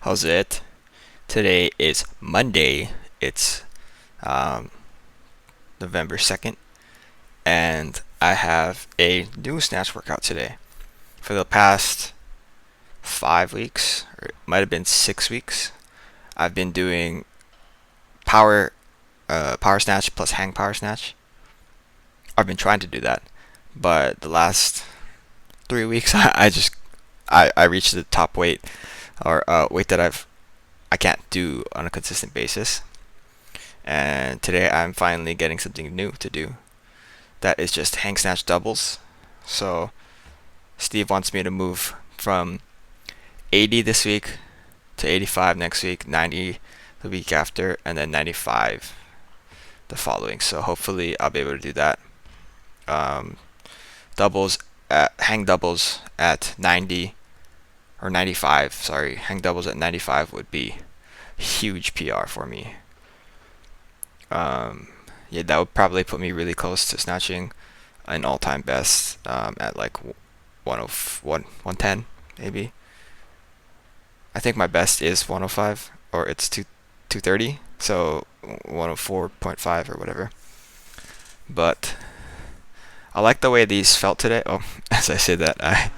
How's it? Today is Monday. It's um, November 2nd, and I have a new snatch workout today. For the past 5 weeks, or it might have been 6 weeks, I've been doing power power snatch plus hang power snatch. I've been trying to do that, but the last 3 weeks, I reached the top weight or weight that I can't do on a consistent basis. And today I'm finally getting something new to do. That is just hang snatch doubles. So Steve wants me to move from 80 this week to 85 next week, 90 the week after, and then 95 the following. So hopefully I'll be able to do that. Um, hang doubles at 90 or 95. Sorry, hang doubles at 95 would be huge PR for me. Um, yeah, that would probably put me really close to snatching an all-time best at like 110 maybe. I think my best is 105 or it's 230, so 104.5 or whatever. But I like the way these felt today. Oh, as I say that, I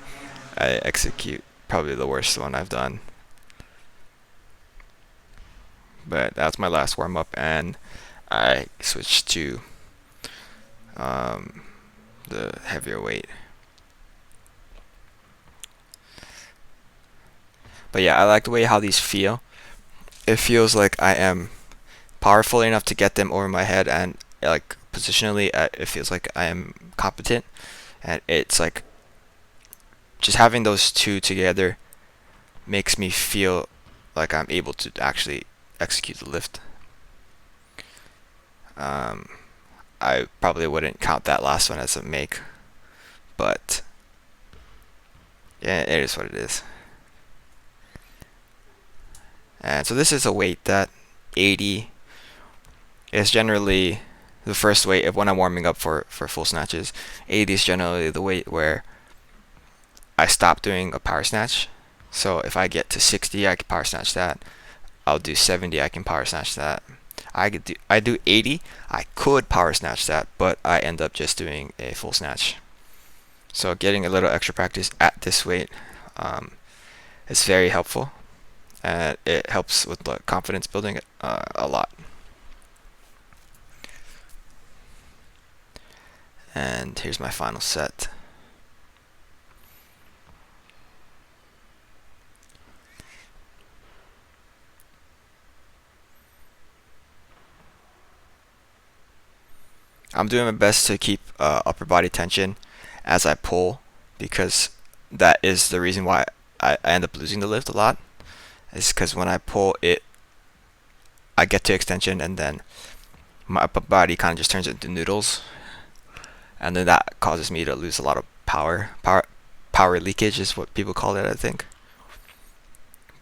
execute probably the worst one I've done. But that's my last warm up, and I switched to um, the heavier weight. But yeah, I like the way how these feel. It feels like I am powerful enough to get them over my head, and like positionally, it feels like I am competent. And it's like just having those two together makes me feel like I'm able to actually execute the lift. Um, I probably wouldn't count that last one as a make, but yeah, it is what it is. And so this is a weight that 80 is generally the first weight if when I'm warming up for full snatches. 80 is generally the weight where I stop doing a power snatch. So if I get to 60, I can power snatch that. I'll do 70, I can power snatch that. I do 80, I could power snatch that, but I end up just doing a full snatch. So getting a little extra practice at this weight is very helpful, and it helps with the confidence building a lot. And here's my final set. I'm doing my best to keep upper body tension as I pull, because that is the reason why I end up losing the lift a lot. Is because when I pull it, I get to extension and then my upper body kind of just turns into noodles, and then that causes me to lose a lot of power leakage is what people call it, I think.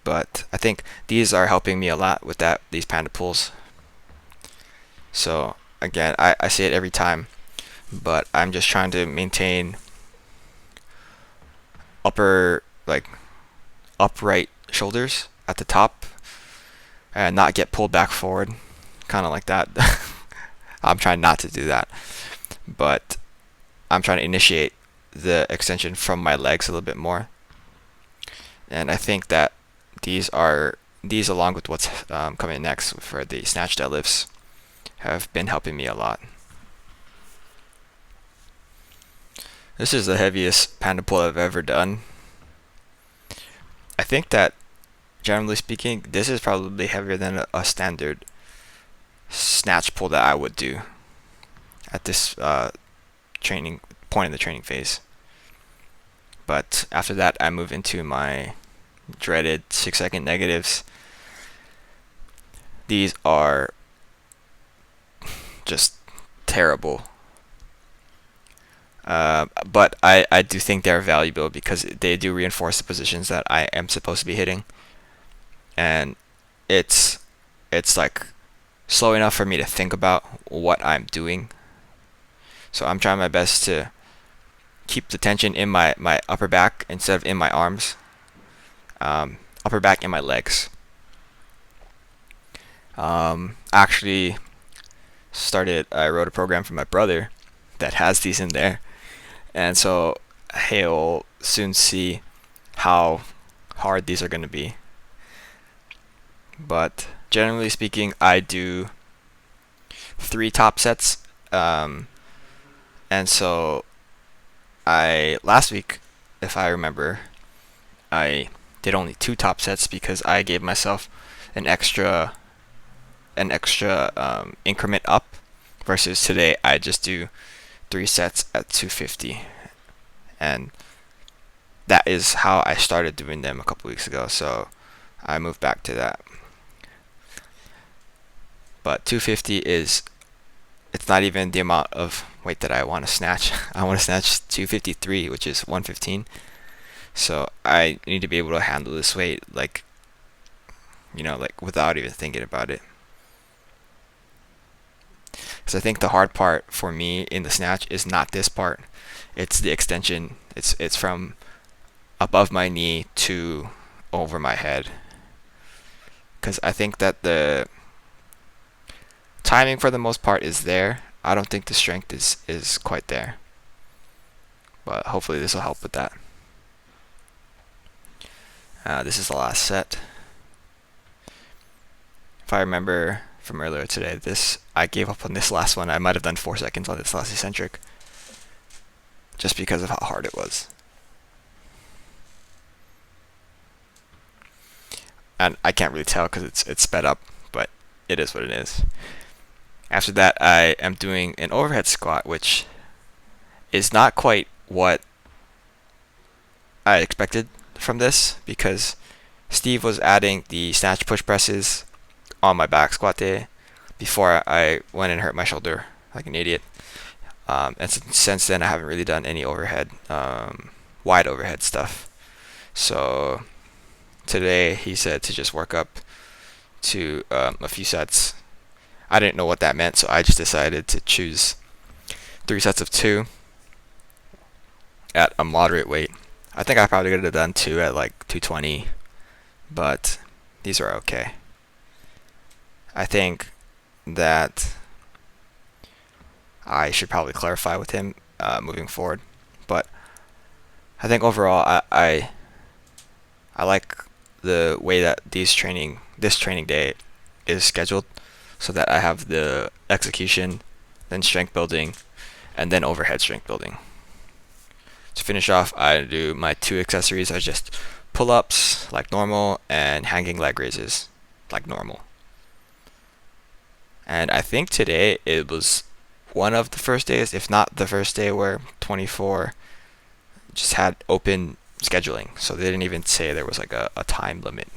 But I think these are helping me a lot with these panda pulls. So again, I say it every time, but I'm just trying to maintain upper, like upright shoulders at the top and not get pulled back forward, kind of like that. I'm trying not to do that, but I'm trying to initiate the extension from my legs a little bit more. And I think that these along with what's coming next for the snatch deadlifts have been helping me a lot. This is the heaviest panda pull I've ever done. I think that generally speaking, this is probably heavier than a standard snatch pull that I would do at this training point in the training phase. But after that, I move into my dreaded 6-second negatives. These are just terrible. But I do think they're valuable because they do reinforce the positions that I am supposed to be hitting. And it's like slow enough for me to think about what I'm doing. So I'm trying my best to keep the tension in my upper back instead of in my arms. I'll upper back and my legs. Actually I wrote a program for my brother that has these in there, and so he'll soon see how hard these are going to be. But generally speaking, I do 3 top sets, and so last week, if I remember, I did only 2 top sets because I gave myself an extra increment up, versus today I just do 3 sets at 250, and that is how I started doing them a couple weeks ago, so I moved back to that. But 250 it's not even the amount of weight that I want to snatch. I want to snatch 253, which is 115. So I need to be able to handle this weight, like without even thinking about it. Because I think the hard part for me in the snatch is not this part. It's the extension. It's from above my knee to over my head. Because I think that the timing for the most part is there. I don't think the strength is quite there. But hopefully this will help with that. This is the last set. If I remember from earlier today, I gave up on this last one. I might have done 4 seconds on this last eccentric, just because of how hard it was. And I can't really tell because it's sped up, but it is what it is. After that, I am doing an overhead squat, which is not quite what I expected from this, because Steve was adding the snatch push presses on my back squat day before I went and hurt my shoulder like an idiot. And since then, I haven't really done any overhead, wide overhead stuff. So today he said to just work up to a few sets. I didn't know what that meant, so I just decided to choose 3 sets of 2 at a moderate weight. I think I probably could have done 2 at like 220, but these are okay. I think that I should probably clarify with him moving forward, but I think overall I like the way that this training day is scheduled, so that I have the execution, then strength building, and then overhead strength building. To finish off, I do my 2 accessories are just pull-ups like normal and hanging leg raises like normal. And I think today it was one of the first days, if not the first day, where 24 just had open scheduling, so they didn't even say there was like a time limit.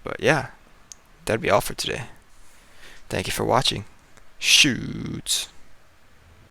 But yeah, that'd be all for today. Thank you for watching. Shoots.